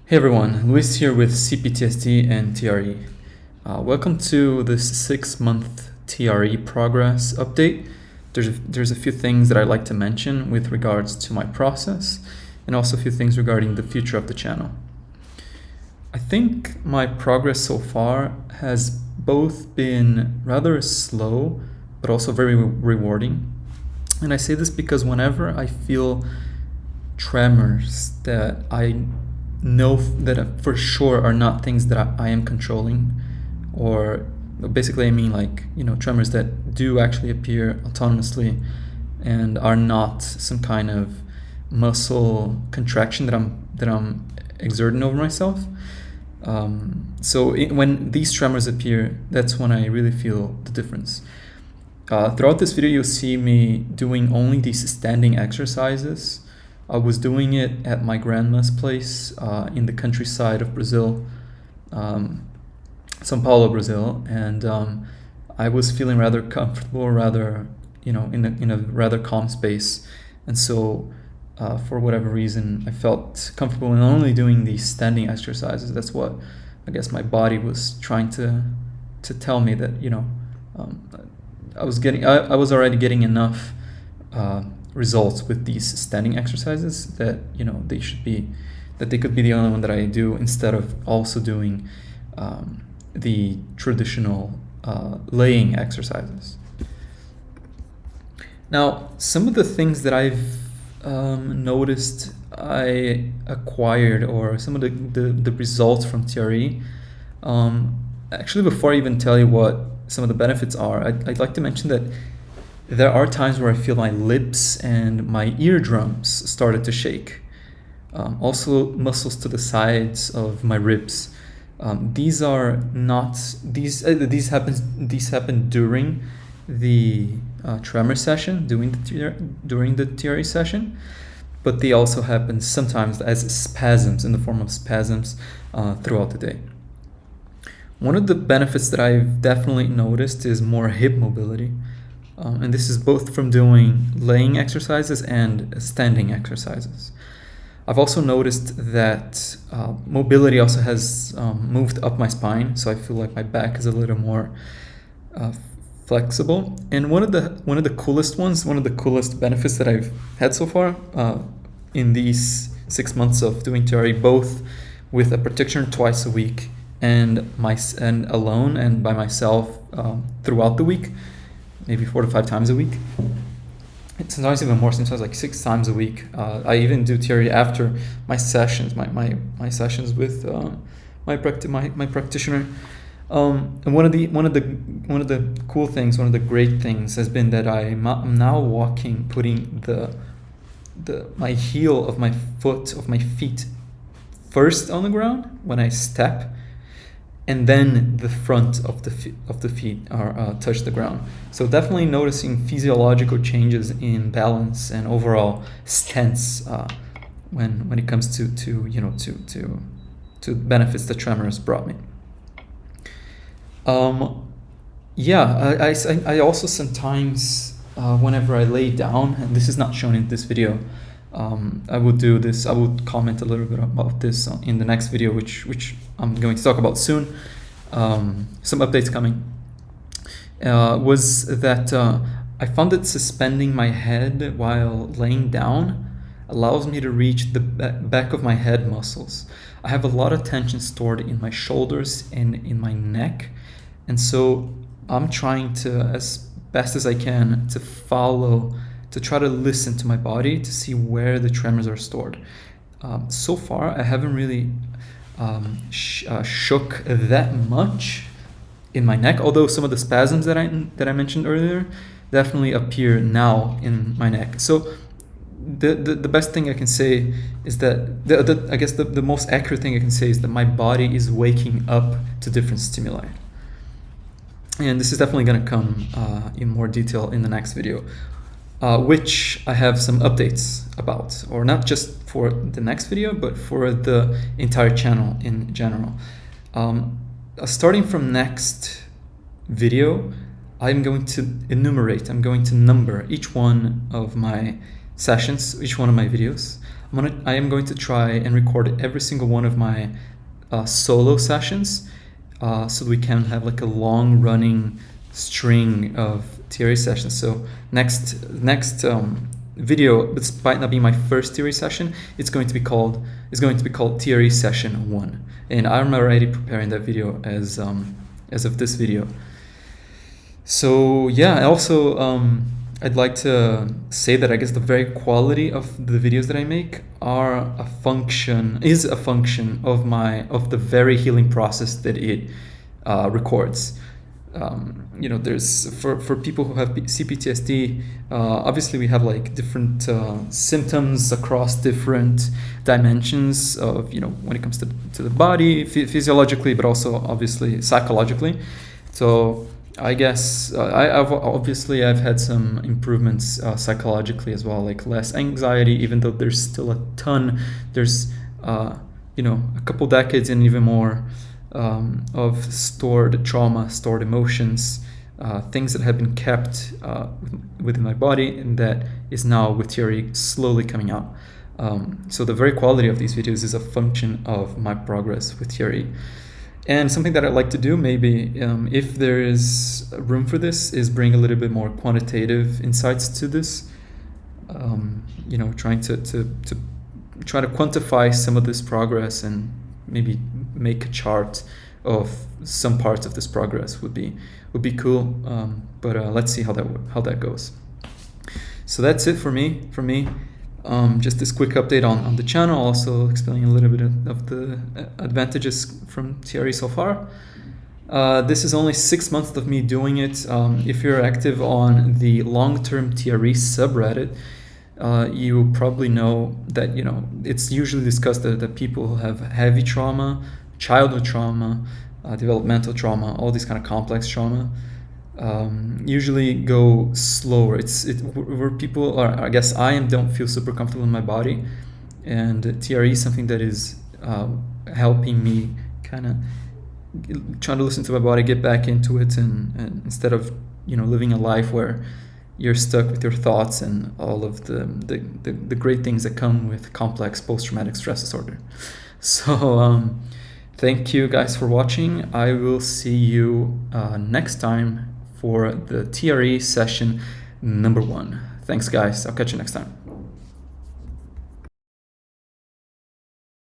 Hey everyone, Luis here with CPTSD and TRE. Welcome to this 6-month TRE progress update. There's a few things that I'd like to mention with regards to my process and also a few things regarding the future of the channel. I think my progress so far has both been rather slow but also very rewarding. And I say this because whenever I feel tremors that I know that for sure are not things that I am controlling, or basically I mean tremors that do actually appear autonomously and are not some kind of muscle contraction that I'm exerting over myself. When these tremors appear, that's when I really feel the difference. Throughout this video, you'll see me doing only these standing exercises. I was doing it at my grandma's place in the countryside of Brazil, São Paulo, Brazil, and I was feeling rather comfortable, in a rather calm space, and so for whatever reason, I felt comfortable in only doing these standing exercises. That's what I guess my body was trying to tell me, that I was already getting enough results with these standing exercises that they could be the only one that I do, instead of also doing the traditional laying exercises. Now, some of the things that I've noticed I acquired, or some of the results from TRE, actually, before I even tell you what some of the benefits are, I'd like to mention that there are times where I feel my lips and my eardrums started to shake. Also, muscles to the sides of my ribs. These happen during the tremor session, during the TRE session, but they also happen sometimes as spasms, in the form of spasms throughout the day. One of the benefits that I've definitely noticed is more hip mobility. And this is both from doing laying exercises and standing exercises. I've also noticed that mobility also has moved up my spine, so I feel like my back is a little more flexible. And one of the coolest benefits that I've had so far in these 6 months of doing TRE, both with a practitioner twice a week and alone and by myself throughout the week, maybe 4 to 5 times a week. Sometimes even more, sometimes like 6 times a week. I even do TRE after my sessions, my sessions with my practitioner. And one of the cool things, one of the great things has been that I'm now putting my heel of my feet first on the ground when I step, and then the front of the feet are touch the ground. So definitely noticing physiological changes in balance and overall stance when it comes to benefits that tremors brought me. I also sometimes whenever I lay down, and this is not shown in this video, I would comment a little bit about this in the next video, which I'm going to talk about soon. Some updates coming. Was that I found that suspending my head while laying down allows me to reach the back of my head muscles. I have a lot of tension stored in my shoulders and in my neck, and so I'm trying to, as best as I can, to try to listen to my body to see where the tremors are stored. So far, I haven't really shook that much in my neck, although some of the spasms that I mentioned earlier definitely appear now in my neck. So the best thing I can say is that I guess the most accurate thing I can say is that my body is waking up to different stimuli. And this is definitely going to come in more detail in the next video, which I have some updates about, or not just for the next video, but for the entire channel in general. Starting from next video, I'm going to number each one of my sessions, each one of my videos. I am going to try and record every single one of my solo sessions, so we can have like a long running string of TRE sessions. So next video, this might not be my first TRE session. It's going to be called TRE session 1, and I'm already preparing that video as of this video. So yeah, also I'd like to say that I guess the very quality of the videos that I make is a function of the very healing process that it records. There's for people who have CPTSD, obviously we have like different symptoms across different dimensions of, when it comes to the body, physiologically, but also obviously psychologically. So I guess I've had some improvements psychologically as well, like less anxiety, even though there's still a ton. There's a couple decades and even more of stored trauma, stored emotions, things that have been kept within my body, and that is now with TRE slowly coming out. So the very quality of these videos is a function of my progress with TRE. And something that I'd like to do, maybe, if there is room for this, is bring a little bit more quantitative insights to this. Trying to try to quantify some of this progress and maybe make a chart of some parts of this progress would be cool. But let's see how that goes. So that's it for me. Just this quick update on the channel, also explaining a little bit of the advantages from TRE so far. This is only 6 months of me doing it. If you're active on the long-term TRE subreddit, you probably know that it's usually discussed that people who have heavy trauma, childhood trauma, developmental trauma, all these kind of complex trauma, usually go slower. Where people are, I guess don't feel super comfortable in my body, and TRE is something that is helping me kind of trying to listen to my body, get back into it, and instead of living a life where you're stuck with your thoughts and all of the great things that come with complex post-traumatic stress disorder. So thank you guys for watching. I will see you next time for the TRE session number 1. Thanks guys, I'll catch you next time.